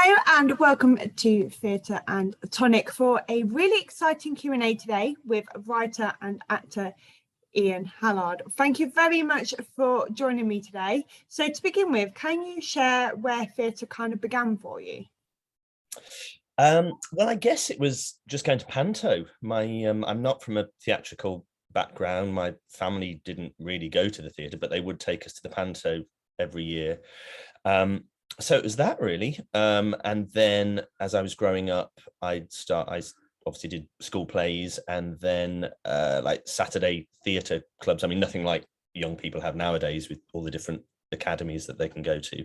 Hello and welcome to Theatre and Tonic for a really exciting Q&A today with writer and actor Ian Hallard. Thank you very much for joining me today. So to begin with, can you share where theatre kind of began for you? Well, I guess it was just going to Panto. I'm not from a theatrical background. My family didn't really go to the theatre, but they would take us to the Panto every year. So it was that really. And then as I was growing up, I obviously did school plays and then like Saturday theatre clubs. I mean, nothing like young people have nowadays with all the different academies that they can go to.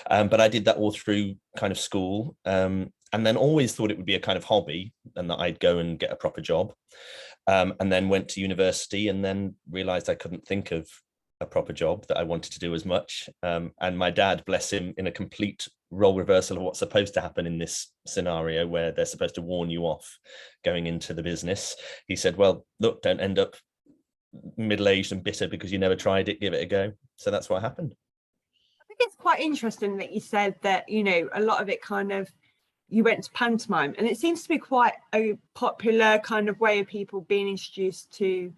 But I did that all through kind of school. And then always thought it would be a kind of hobby and that I'd go and get a proper job. And then went to university and then realized I couldn't think of a proper job that I wanted to do as much. And my dad, bless him, in a complete role reversal of what's supposed to happen in this scenario where they're supposed to warn you off going into the business. He said, well, look, don't end up middle-aged and bitter because you never tried it, give it a go. So that's what happened. I think it's quite interesting that you said that, you know, a lot of it kind of, you went to pantomime, and it seems to be quite a popular kind of way of people being introduced to,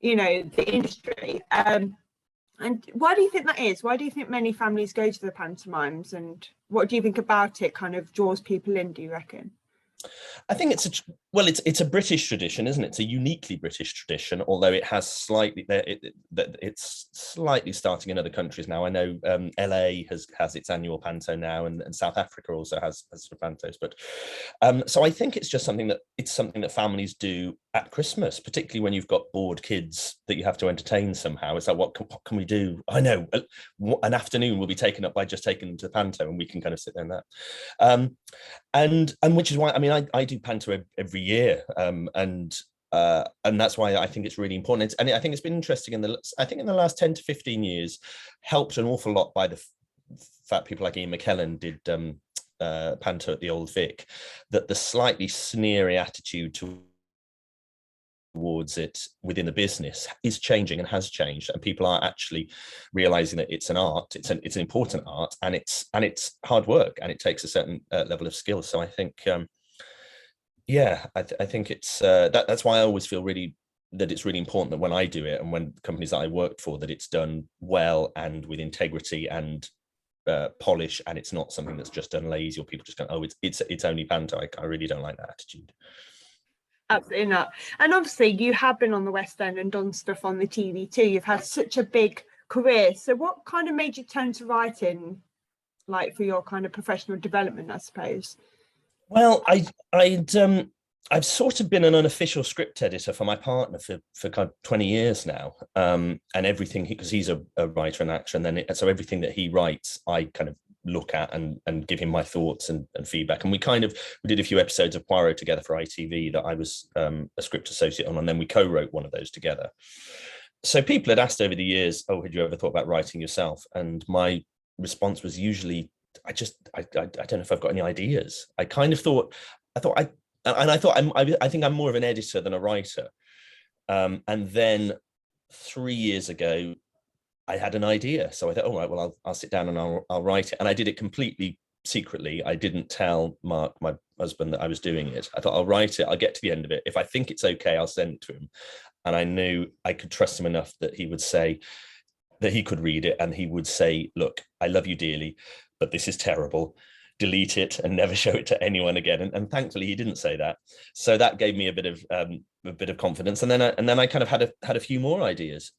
you know, the industry. And why do you think that is? Why do you think many families go to the pantomimes, and what do you think about it kind of draws people in, do you reckon? I think it's a British tradition, isn't it? It's a uniquely British tradition, although it has slightly it's slightly starting in other countries now. I know LA has its annual panto now, and South Africa also has sort of pantos. But so I think it's just something that families do at Christmas, particularly when you've got bored kids that you have to entertain somehow. It's like, what can we do? I know an afternoon will be taken up by just taking them to the panto, and we can kind of sit there and that. And which is why, I mean, I do panto every year, and that's why I think it's really important. And I think it's been interesting in the last 10 to 15 years, helped an awful lot by the fact people like Ian McKellen did panto at the Old Vic, that the slightly sneery attitude towards it within the business is changing and has changed, and people are actually realizing that it's an art, it's an important art, and it's hard work, and it takes a certain level of skill. So I think I think it's that's why I always feel that it's really important that when I do it, and when companies that I worked for, that it's done well and with integrity and polish, and it's not something that's just done lazy, or people just go, oh, it's only panto. I really don't like that attitude. Absolutely not. And obviously you have been on the West End and done stuff on the TV too. You've had such a big career. So what kind of made you turn to writing, like for your kind of professional development, I suppose? Well, I've sort of been an unofficial script editor for my partner for kind of 20 years now, and everything, because he's a writer and actor, and then so everything that he writes, I kind of look at and give him my thoughts and feedback. And we did a few episodes of 𝗘𝗺𝗶 together for ITV that I was a script associate on, and then we co-wrote one of those together. So people had asked over the years, oh, had you ever thought about writing yourself? And my response was usually, I don't know if I've got any ideas. I think I'm more of an editor than a writer. And then 3 years ago, I had an idea. So I thought, all right, well, I'll sit down and I'll write it. And I did it completely secretly. I didn't tell Mark, my husband, that I was doing it. I thought, I'll write it. I'll get to the end of it. If I think it's okay, I'll send it to him. And I knew I could trust him enough that he would say that he could read it, and he would say, look, I love you dearly, but this is terrible. Delete it and never show it to anyone again. And thankfully he didn't say that. So that gave me a bit of confidence. And then I kind of had a few more ideas.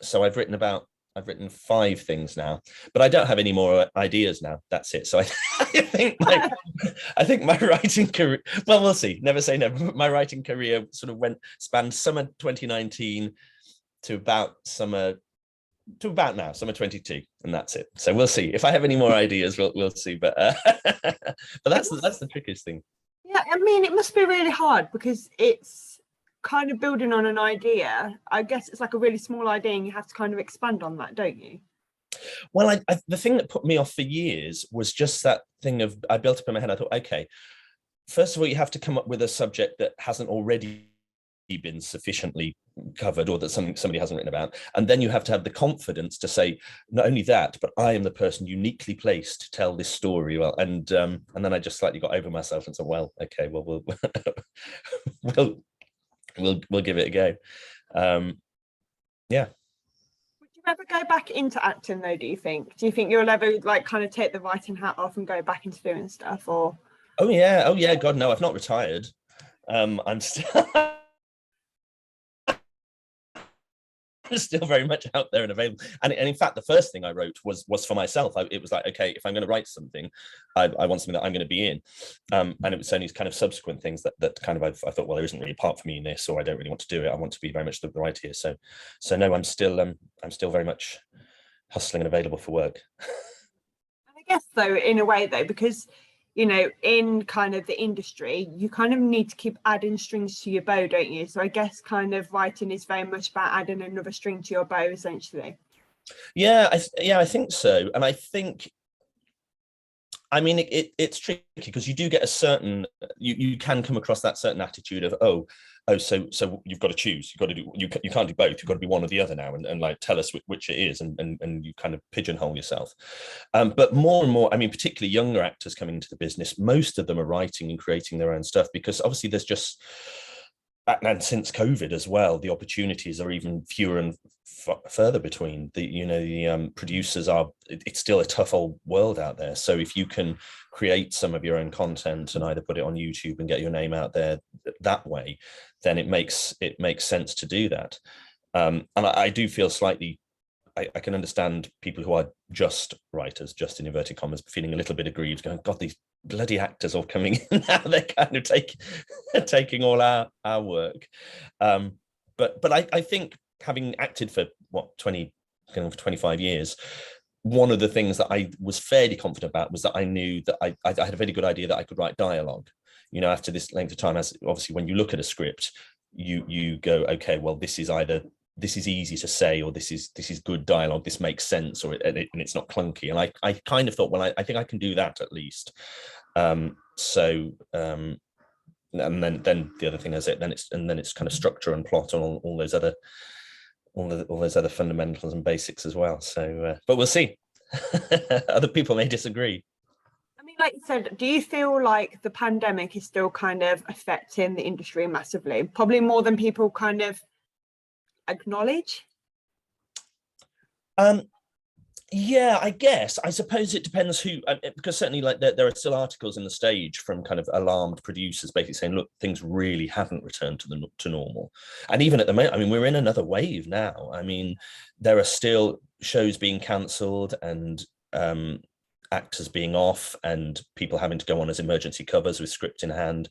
So I've written 5 things now, but I don't have any more ideas now. That's it. So I think my writing career, well, we'll see. Never say never. But my writing career sort of spanned summer 2019 to about now, summer 22, and that's it. So we'll see. If I have any more ideas, we'll see. But that's the trickiest thing. Yeah, I mean, it must be really hard because it's kind of building on an idea. I guess it's like a really small idea, and you have to kind of expand on that, don't you? Well, the thing that put me off for years was just that thing of, I built up in my head, I thought, okay, first of all, you have to come up with a subject that hasn't already been sufficiently covered, or that somebody hasn't written about. And then you have to have the confidence to say, not only that, but I am the person uniquely placed to tell this story well. And then I just slightly got over myself and said, well, okay, well, we'll give it a go. Yeah. Would you ever go back into acting though, do you think? Do you think you'll ever like kind of take the writing hat off and go back into doing stuff? Or oh yeah, God, no, I've not retired. I'm still still very much out there and available. And in fact, the first thing I wrote was for myself. It was like, okay, if I'm going to write something, I want something that I'm going to be in. And it was only kind of subsequent things that kind of I thought, well, there isn't really a part for me in this, or I don't really want to do it. I want to be very much the writer here. So no, I'm still very much hustling and available for work. I guess though, in a way though, because you know, in kind of the industry, you kind of need to keep adding strings to your bow, don't you? So I guess kind of writing is very much about adding another string to your bow, essentially. Yeah, I think so. And I think, I mean, it's tricky because you do get a certain, you can come across that certain attitude of, so you've got to choose, you've got to do, you can't do both, you've got to be one or the other now, and like tell us which it is, and you kind of pigeonhole yourself. But more and more, I mean, particularly younger actors coming into the business, most of them are writing and creating their own stuff, because obviously there's just, and since COVID as well, the opportunities are even fewer and further between. The producers are, it's still a tough old world out there. So if you can create some of your own content and either put it on YouTube and get your name out there that way, then it makes sense to do that. And I do feel slightly, I can understand people who are just writers, just in inverted commas, feeling a little bit aggrieved, going, God, these bloody actors all coming in now, they're kind of taking all our work. But I think, having acted for 25 years, one of the things that I was fairly confident about was that I knew that I had a very good idea that I could write dialogue. You know, after this length of time, as obviously when you look at a script, you go, okay, well, this is easy to say, or this is good dialogue, this makes sense, and it's not clunky. And I kind of thought, well, I think I can do that at least. And then the other thing is then it's kind of structure and plot and all those other fundamentals and basics as well. So but we'll see. Other people may disagree. I mean, like you said, do you feel like the pandemic is still kind of affecting the industry massively, probably more than people kind of acknowledge? Yeah, I guess. I suppose it depends who, because certainly like there are still articles in the Stage from kind of alarmed producers basically saying, look, things really haven't returned to normal. And even at the moment, I mean, we're in another wave now. I mean, there are still shows being cancelled and actors being off and people having to go on as emergency covers with script in hand.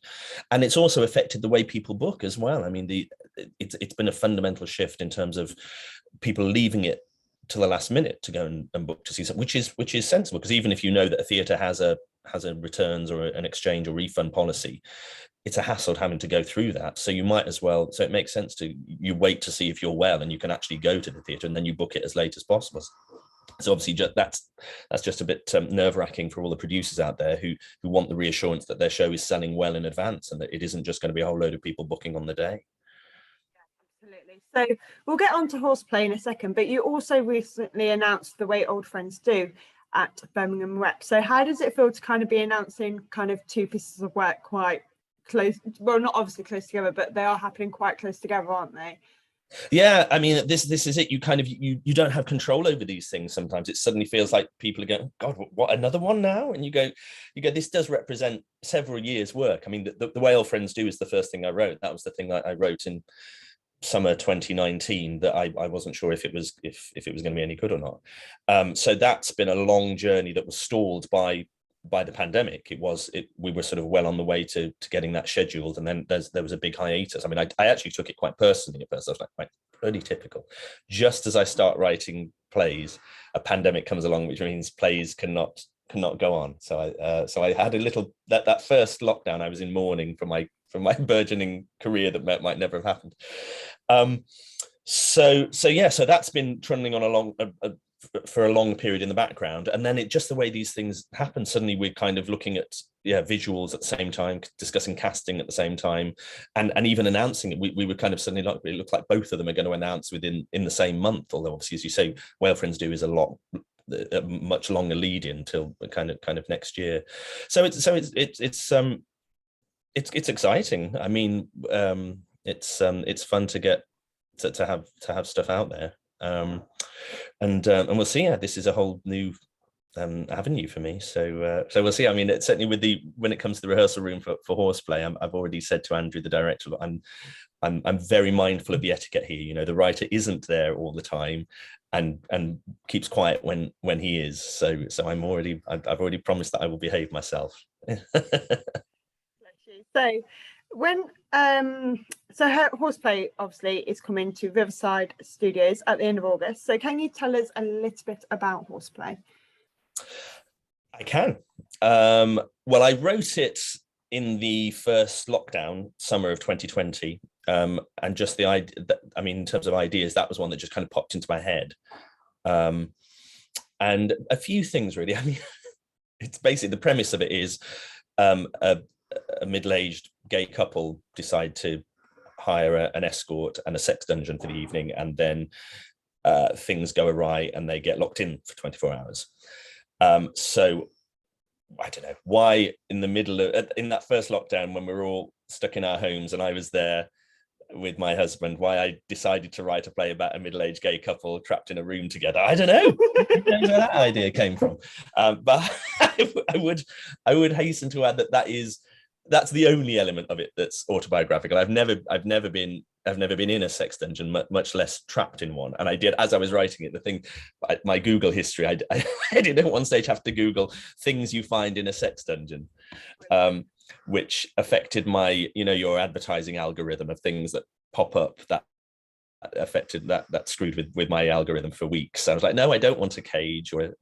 And it's also affected the way people book as well. I mean, it's been a fundamental shift in terms of people leaving it to the last minute to go and book to see something, which is sensible, because even if you know that a theatre has a returns or an exchange or refund policy, it's a hassle having to go through that. So you might as well, so it makes sense you wait to see if you're well and you can actually go to the theatre, and then you book it as late as possible. So obviously that's just a bit nerve-wracking for all the producers out there who want the reassurance that their show is selling well in advance and that it isn't just going to be a whole load of people booking on the day. Absolutely. So we'll get on to Horseplay in a second, but you also recently announced The Way Old Friends Do at Birmingham Rep. So how does it feel to kind of be announcing kind of two pieces of work quite close? Well, not obviously close together, but they are happening quite close together, aren't they? Yeah, I mean, this is it. You kind of you don't have control over these things. Sometimes it suddenly feels like people are going, God, what, another one now? And you go, this does represent several years' work. I mean, the Way Old Friends Do is the first thing I wrote. That was the thing that I wrote in summer 2019 that I wasn't sure if it was going to be any good or not. So that's been a long journey that was stalled by the pandemic. We were sort of well on the way to getting that scheduled, and then there was a big hiatus. I mean, I actually took it quite personally at first. I was like, pretty typical. Just as I start writing plays, a pandemic comes along, which means plays cannot go on. So I had a little that first lockdown. I was in mourning for my burgeoning career that might never have happened. So that's been trundling on along for a long period in the background, and then it just the way these things happen, suddenly we're kind of looking at visuals at the same time, discussing casting at the same time, and even announcing it. We were kind of suddenly like, it looked like both of them are going to announce in the same month, although obviously, as you say, Whale Friends Do is a much longer lead in till kind of next year. So it's exciting. I mean, it's fun to get to have stuff out there. And we'll see. This is a whole new avenue for me. So we'll see. I mean, it's certainly when it comes to the rehearsal room for Horseplay, I've already said to Andrew, the director, I'm very mindful of the etiquette here. You know, the writer isn't there all the time, and keeps quiet when he is. So I've already promised that I will behave myself. So when Horseplay obviously is coming to Riverside Studios at the end of August. So can you tell us a little bit about Horseplay? I can. Well, I wrote it in the first lockdown, summer of 2020, and just the idea that, I mean, in terms of ideas, that was one that just kind of popped into my head, and a few things really. I mean, it's basically, the premise of it is a middle-aged gay couple decide to hire an escort and a sex dungeon for the evening, and then things go awry and they get locked in for 24 hours. So I don't know why in that first lockdown, when we were all stuck in our homes and I was there with my husband, why I decided to write a play about a middle-aged gay couple trapped in a room together. I don't know. Who knows where that idea came from. But I would hasten to add that's the only element of it that's autobiographical. I've never been in a sex dungeon, much less trapped in one. And I did, as I was writing it, my Google history, I did at one stage have to Google things you find in a sex dungeon, which affected my, your advertising algorithm of things that pop up that affected that screwed with my algorithm for weeks. So I was like, no, I don't want a cage or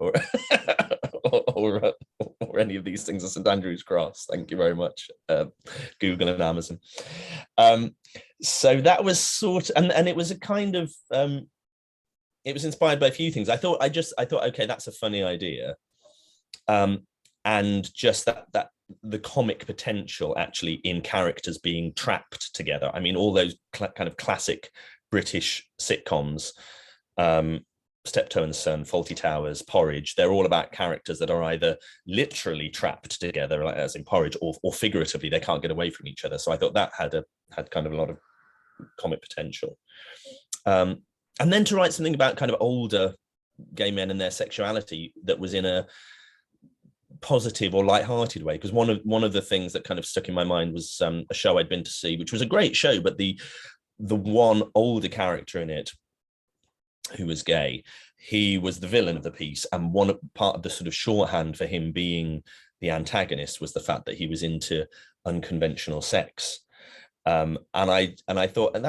or any of these things at St Andrew's Cross. Thank you very much, Google and Amazon. So that was sort of, and it was a kind of it was inspired by a few things. I thought, okay, that's a funny idea, and just that the comic potential actually in characters being trapped together. I mean, all those kind of classic British sitcoms, Steptoe and Son, Fawlty Towers, Porridge, they're all about characters that are either literally trapped together, like as in Porridge, or figuratively they can't get away from each other. So I thought that had kind of a lot of comic potential. And then to write something about kind of older gay men and their sexuality that was in a positive or light-hearted way, because one of the things that kind of stuck in my mind was a show I'd been to see, which was a great show, but the one older character in it who was gay, he was the villain of the piece, and one part of the sort of shorthand for him being the antagonist was the fact that he was into unconventional sex, and I thought, and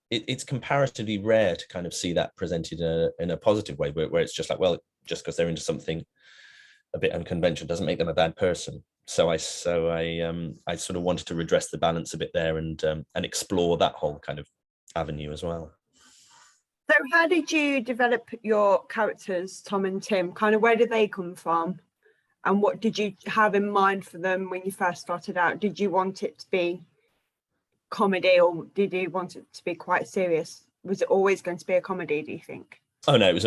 it's comparatively rare to kind of see that presented in a positive way, where it's just like, well, just because they're into something a bit unconventional doesn't make them a bad person. So I sort of wanted to redress the balance a bit there and explore that whole kind of avenue as well. So how did you develop your characters, Tom and Tim? Kind of where did they come from? And what did you have in mind for them when you first started out? Did you want it to be comedy, or did you want it to be quite serious? Was it always going to be a comedy, do you think? Oh no, it was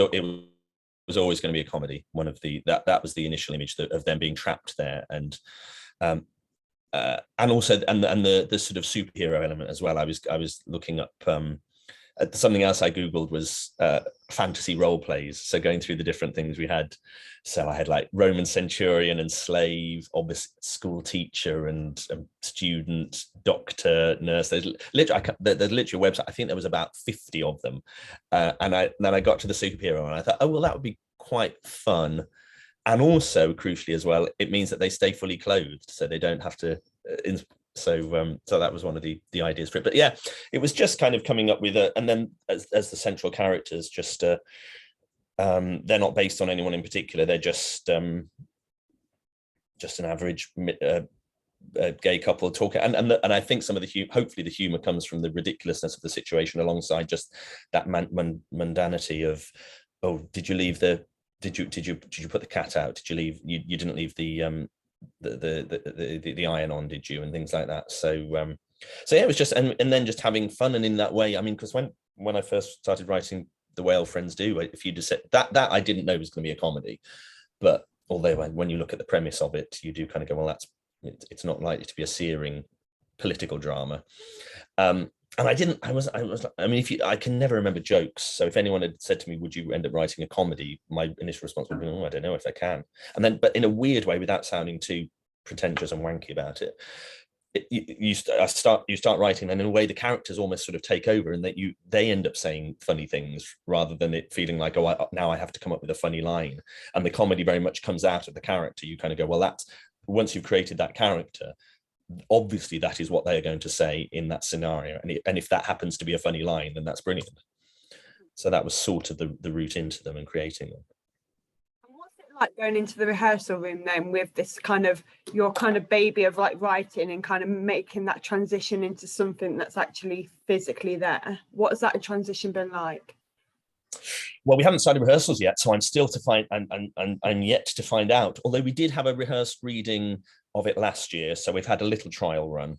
always going to be a comedy. That was the initial image of them being trapped there, and also the sort of superhero element as well. I was looking up something else I googled was fantasy role plays. So going through the different things we had. So I had like Roman centurion and slave, obvious school teacher and student, doctor, nurse. There's literally a website. I think there was about 50 of them. And then I got to the superhero and I thought, oh, well, that would be quite fun. And also, crucially as well, it means that they stay fully clothed, so they don't have to. So that was one of the ideas for it. But yeah, it was just kind of coming up with and then as the central characters, just they're not based on anyone in particular. They're just an average gay couple talking, and I think some of hopefully the humor comes from the ridiculousness of the situation, alongside just that mundanity of oh, did you leave the, did you put the cat out? Did you leave, you didn't leave the iron on, did you? And things like that. So so yeah, it was just, and then just having fun. And in that way, I mean, because when I first started writing The Way Old Friends Do, if you just said that I didn't know was going to be a comedy, but although when you look at the premise of it, you do kind of go, well, it's not likely to be a searing political drama. And I mean, I can never remember jokes. So if anyone had said to me, would you end up writing a comedy? My initial response would be, oh, I don't know if I can. And then, but in a weird way, without sounding too pretentious and wanky about it, you start writing, and in a way the characters almost sort of take over, and that they end up saying funny things rather than it feeling like, oh, now I have to come up with a funny line. And the comedy very much comes out of the character. You kind of go, well, that's, once you've created that character, obviously that is what they're going to say in that scenario, and if that happens to be a funny line, then that's brilliant. So that was sort of the route into them and creating them. Like going into the rehearsal room then with this kind of your kind of baby of like writing and kind of making that transition into something that's actually physically there? What has that transition been like? Well, we haven't started rehearsals yet, so I'm still to find and yet to find out, although we did have a rehearsed reading of it last year, so we've had a little trial run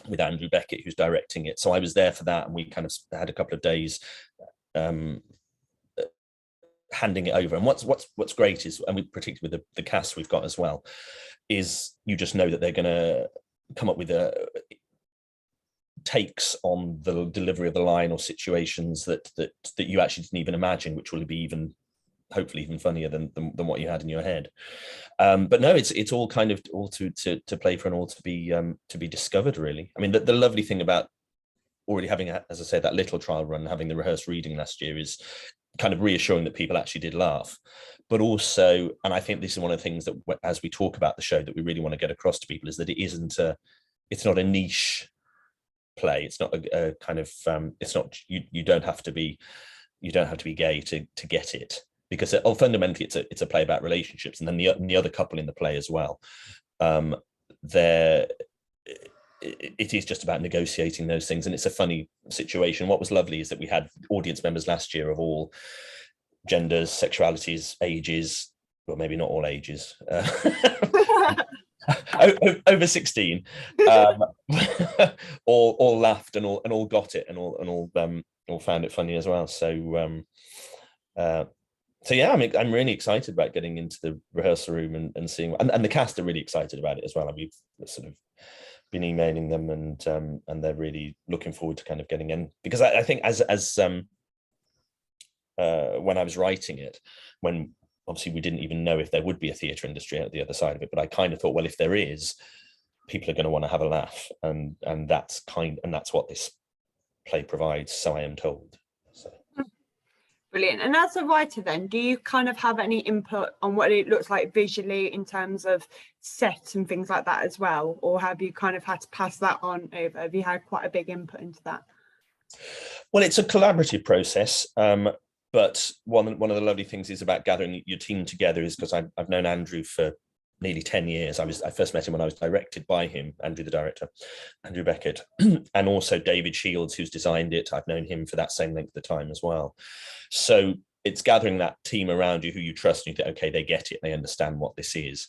with Andrew Beckett, who's directing it. So I was there for that, and we kind of had a couple of days handing it over. And what's great is, and we particularly with the cast we've got as well, is you just know that they're going to come up with takes on the delivery of the line, or situations that you actually didn't even imagine, which will be hopefully even funnier than what you had in your head. But no, it's all kind of all to play for, and all to be discovered, really. I mean, the lovely thing about already having, as I said, that little trial run, having the rehearsed reading last year, is kind of reassuring that people actually did laugh. But also, and I think this is one of the things that as we talk about the show that we really want to get across to people, is that it's not a niche play. It's not a kind of it's not, you don't have to be gay to get it, because fundamentally it's a play about relationships, and then the other couple in the play as well. It is just about negotiating those things, and it's a funny situation. What was lovely is that we had audience members last year of all genders, sexualities, ages, well, maybe not all ages, over 16, all laughed and all got it, and all found it funny as well. So yeah, I'm really excited about getting into the rehearsal room and seeing, and the cast are really excited about it as well. And we've sort of been emailing them, and they're really looking forward to kind of getting in, because I think as when I was writing it, when obviously we didn't even know if there would be a theatre industry at the other side of it, but I kind of thought, well, if there is, people are going to want to have a laugh, and that's what this play provides, so I am told. So. Brilliant. And as a writer then, do you kind of have any input on what it looks like visually in terms of sets and things like that as well, or have you kind of had to pass that on over? Have you had quite a big input into that? Well, it's a collaborative process, but one of the lovely things is about gathering your team together is, because I've known Andrew for nearly 10 years. I first met him when I was directed by him, Andrew the director, Andrew Beckett, and also David Shields, who's designed it. I've known him for that same length of time as well. So it's gathering that team around you who you trust, and you think, okay, they get it, they understand what this is.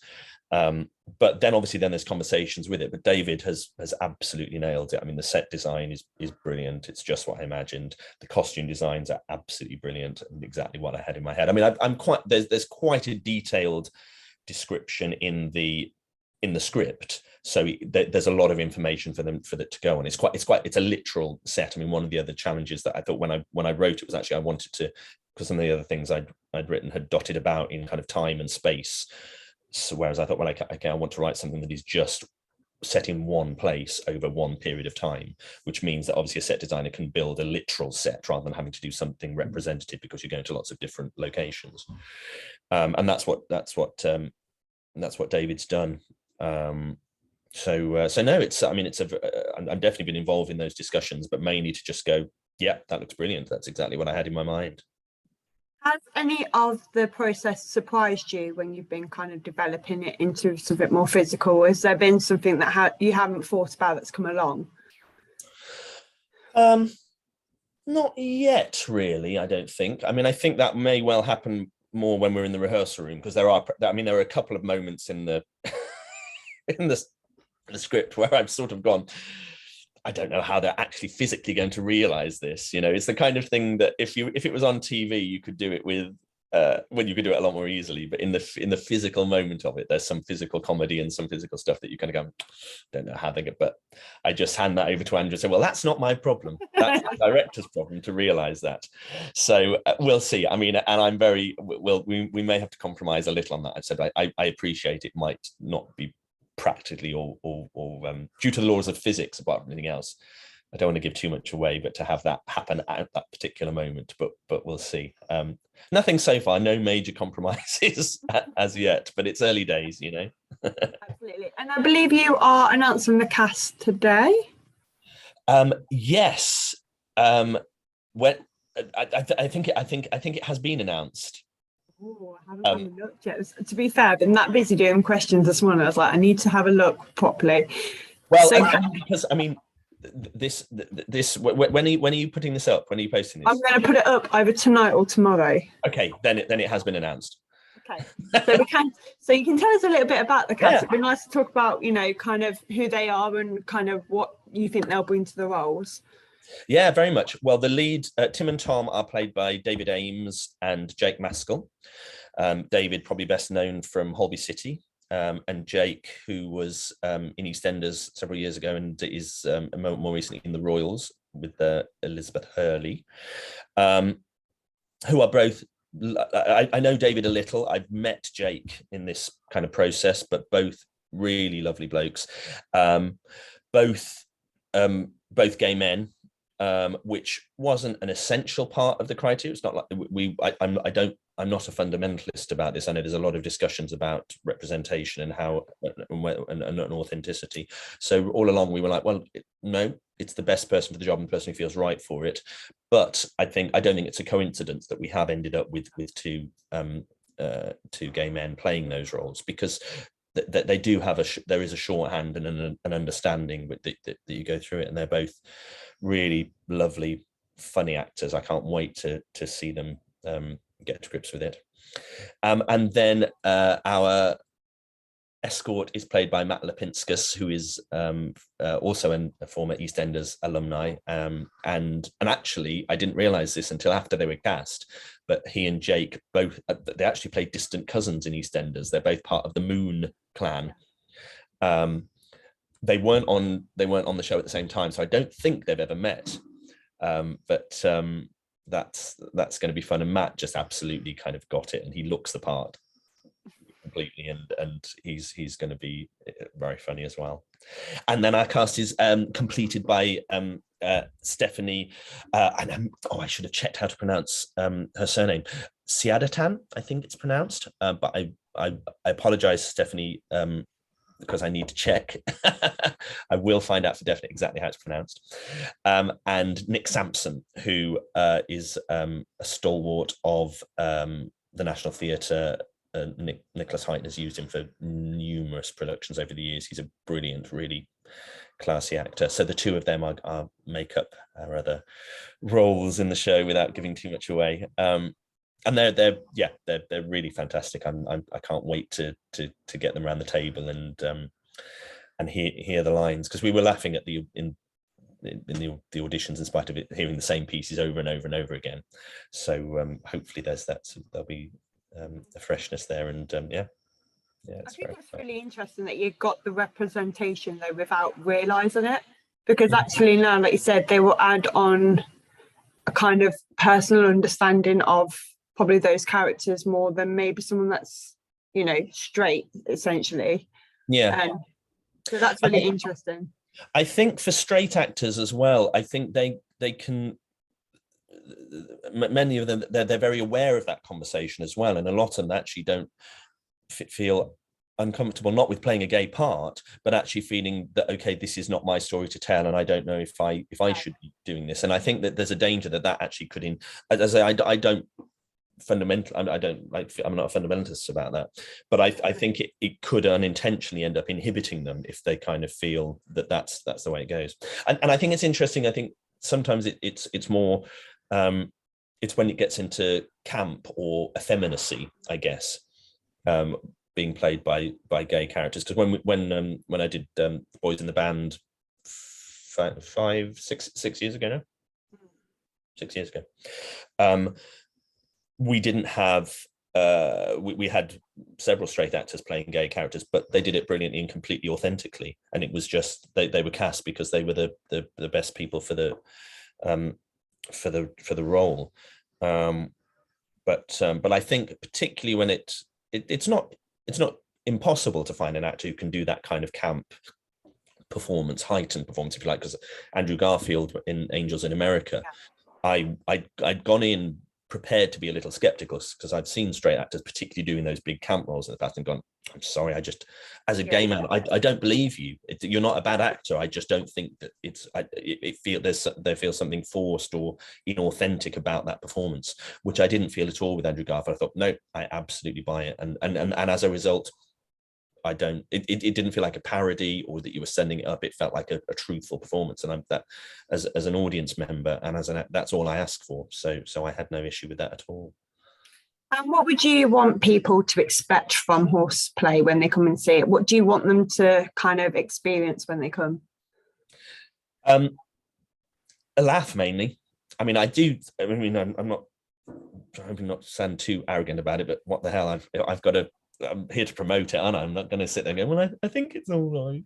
But then obviously there's conversations with it, but David has absolutely nailed it. I mean, the set design is brilliant. It's just what I imagined. The costume designs are absolutely brilliant, and exactly what I had in my head. I mean, there's quite a detailed description in the script, so there's a lot of information for that to go on. It's a literal set. I mean, one of the other challenges that I thought when I wrote it was actually I wanted to, because some of the other things I'd written had dotted about in kind of time and space. So whereas I thought, well, okay, I want to write something that is just set in one place over one period of time, which means that obviously a set designer can build a literal set rather than having to do something representative, because you're going to lots of different locations. And that's what David's done. So no, I've definitely been involved in those discussions, but mainly to just go, yeah, that looks brilliant. That's exactly what I had in my mind. Has any of the process surprised you when you've been kind of developing it into something more physical? Has there been something that you haven't thought about that's come along? Not yet, really, I don't think. I mean, I think that may well happen more when we're in the rehearsal room, because there are a couple of moments in the in the script where I've sort of gone, I don't know how they're actually physically going to realize this. You know, it's the kind of thing that if it was on TV, you could do it with when you could do it a lot more easily. But in the physical moment of it, there's some physical comedy and some physical stuff that you kind of go, don't know how they get. But I just hand that over to Andrew and say, well, that's not my problem. That's the director's problem to realize that. So we'll see. I mean, and I'm very we may have to compromise a little on that. I've said I appreciate it might not be practically or due to the laws of physics above everything else. I don't want to give too much away, but to have that happen at that particular moment, but we'll see. Nothing so far, no major compromises as yet, but it's early days, you know. Absolutely. And I believe you are announcing the cast today. Yes. When I think it has been announced. Oh, I haven't looked yet. To be fair, I've been that busy doing questions this morning. I was like, I need to have a look properly. Well, so, because I mean, this when are you putting this up? When are you posting this? I'm going to put it up either tonight or tomorrow. Okay, then it has been announced. Okay, so you can tell us a little bit about the cast. It'd be nice to talk about, you know, kind of who they are and kind of what you think they'll bring to the roles. Yeah, very much. Well, the lead, Tim and Tom, are played by David Ames and Jake Maskell. David, probably best known from Holby City, and Jake, who was in EastEnders several years ago and is more recently in The Royals with Elizabeth Hurley, who are both, I know David a little. I've met Jake in this kind of process, but both really lovely blokes. Both gay men. Which wasn't an essential part of the criteria. It's not like I'm not a fundamentalist about this. I know there's a lot of discussions about representation and how and authenticity. So all along we were like, well, no, it's the best person for the job and the person who feels right for it. But I don't think it's a coincidence that we have ended up with two gay men playing those roles, because they do have there is a shorthand and an understanding that you go through it, and they're both really lovely, funny actors. I can't wait to see them get to grips with it. And then our escort is played by Matt Lipinskis, who is also a former EastEnders alumni. And actually, I didn't realize this until after they were cast, but he and Jake both, they actually played distant cousins in EastEnders. They're both part of the Moon clan. They weren't on the show at the same time, so I don't think they've ever met. But that's going to be fun. And Matt just absolutely kind of got it, and he looks the part completely, and he's going to be very funny as well. And then our cast is completed by Stephanie, and I should have checked how to pronounce her surname, Siadatan, I think it's pronounced, but I apologize, Stephanie, because I need to check. I will find out for definite exactly how it's pronounced. And Nick Sampson, who is a stalwart of the National Theatre. Nicholas Hyton has used him for numerous productions over the years. He's a brilliant, really classy actor. So the two of them are make up our other roles in the show without giving too much away. And they're really fantastic. I can't wait to get them around the table and hear the lines, because we were laughing at in the auditions in spite of it, hearing the same pieces over and over and over again. So hopefully there'll be a freshness there, and I think it's really interesting that you got the representation though without realizing it, because actually now, like you said, they will add on a kind of personal understanding of probably those characters more than maybe someone that's, you know, straight, essentially. So that's really interesting. I think for straight actors as well, I think they can, many of them, they're very aware of that conversation as well, and a lot of them actually don't feel uncomfortable, not with playing a gay part, but actually feeling that, okay, this is not my story to tell, and I don't know if I should be doing this. And I think that there's a danger that actually could, as I don't fundamental, I'm not a fundamentalist about that, but I think it could unintentionally end up inhibiting them if they kind of feel that that's the way it goes. And I think it's interesting. I think sometimes it's more it's when it gets into camp or effeminacy, I guess, being played by gay characters. Because when I did Boys in the Band 6 years ago now, 6 years ago, we didn't have we had several straight actors playing gay characters, but they did it brilliantly and completely authentically, and it was just they were cast because they were the best people for the role. But I think particularly when it's not impossible to find an actor who can do that kind of camp performance, heightened performance, if you like, because Andrew Garfield in Angels in America, yeah. I'd gone in prepared to be a little skeptical because I've seen straight actors particularly doing those big camp roles in the past and gone, I'm sorry, I just, as a gay man, I don't believe you. You're not a bad actor. I just don't think that there feels something forced or inauthentic about that performance, which I didn't feel at all with Andrew Garfield. I thought, no, I absolutely buy it. And as a result, it didn't feel like a parody or that you were sending it up. It felt like a truthful performance, and I'm that as an audience member and that's all I ask for. So I had no issue with that at all. And what would you want people to expect from Horseplay when they come and see it? What do you want them to kind of experience when they come? A laugh mainly. I mean, I'm not trying not to sound too arrogant about it, but what the hell, I'm here to promote it, aren't I? I'm not going to sit there and go, well, I think it's all right.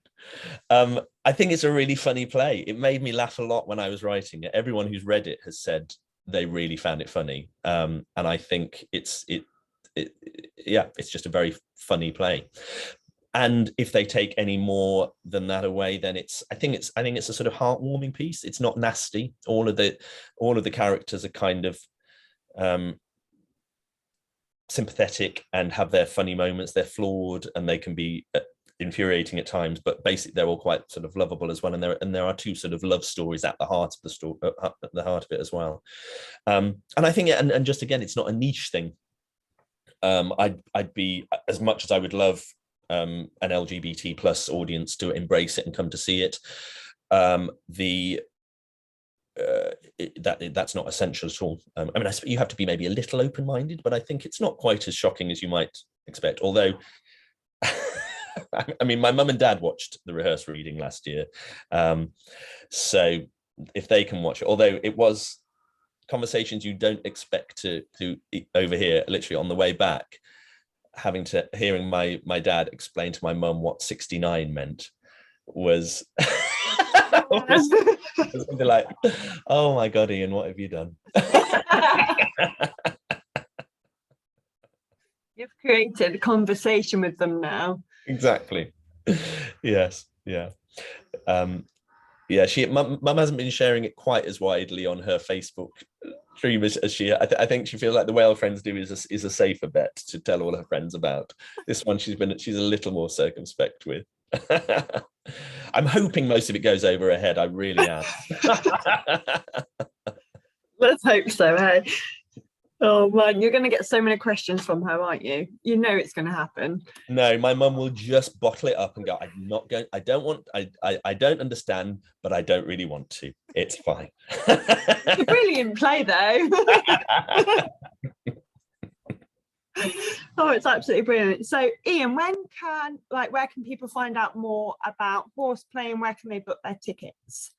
I think it's a really funny play. It made me laugh a lot when I was writing it. Everyone who's read it has said they really found it funny. And I think it's just a very funny play. And if they take any more than that away, then I think it's a sort of heartwarming piece. It's not nasty. All of the characters are kind of sympathetic and have their funny moments. They're flawed and they can be infuriating at times, but basically they're all quite sort of lovable as well. And there are two sort of love stories at the heart of the story, at the heart of it as well. And I think, and just again, it's not a niche thing. I'd be, as much as I would love an LGBT plus audience to embrace it and come to see it, that's not essential at all. I mean, you have to be maybe a little open-minded, but I think it's not quite as shocking as you might expect. Although, I mean, my mum and dad watched the rehearsed reading last year, so if they can watch it, although it was conversations you don't expect to overhear, literally on the way back, hearing my dad explain to my mum what 69 meant was. It's gonna be like, oh my God, Ian, what have you done? You've created a conversation with them now. Exactly. Yes. Yeah. Mum hasn't been sharing it quite as widely on her Facebook stream as she. I think she feels like the Whale Friends do is a safer bet to tell all her friends about. This one she's a little more circumspect with. I'm hoping most of it goes over her head. I really am. Let's hope so, hey? Oh man, you're going to get so many questions from her, aren't you? You know it's going to happen. No, my mum will just bottle it up and go, I'm not going, I don't understand, but I don't really want to. It's fine. It's a brilliant play though. Oh, it's absolutely brilliant. So Ian, where can people find out more about Horseplay and where can they book their tickets?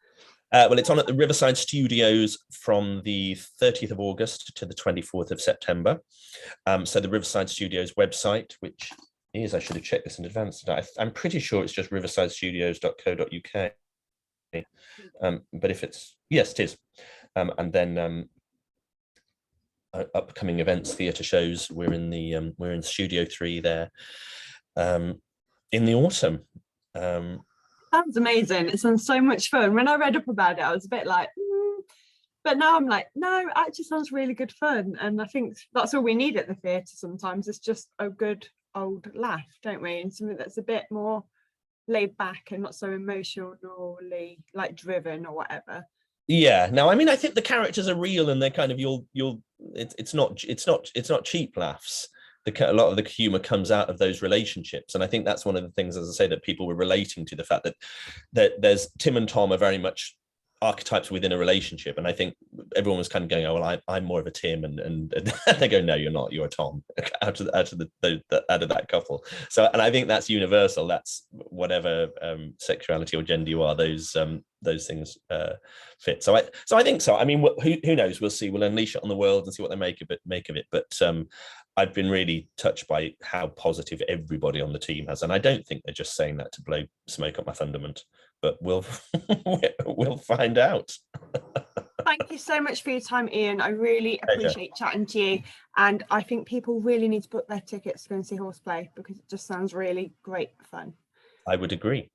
Well, it's on at the Riverside Studios from the 30th of August to the 24th of September. So the Riverside Studios website, which is, I should have checked this in advance. I'm pretty sure it's just riversidestudios.co.uk. But if it's, yes, it is. And then upcoming events, theatre shows. We're in Studio 3 there in the autumn. Sounds amazing. It sounds so much fun. When I read up about it, I was a bit like, but now I'm like, no, it actually sounds really good fun. And I think that's all we need at the theatre sometimes. It's just a good old laugh, don't we? And something that's a bit more laid back and not so emotionally like driven or whatever. Yeah. No, I mean, I think the characters are real and they're kind of it's not cheap laughs. A lot of the humor comes out of those relationships, and I think that's one of the things, as I say, that people were relating to, the fact that there's Tim and Tom are very much archetypes within a relationship, and I think everyone was kind of going, oh well, I'm more of a Tim, and they go, no, you're not, you're a Tom, out of that couple. So, and I think that's universal. That's whatever sexuality or gender you are, those things fit. So I think so. I mean, who knows? We'll see. We'll unleash it on the world and see what they make of it. But I've been really touched by how positive everybody on the team has, and I don't think they're just saying that to blow smoke up my fundament, but we'll find out. Thank you so much for your time, Ian. I really appreciate chatting to you, and I think people really need to book their tickets to go and see Horseplay, because it just sounds really great fun. I would agree.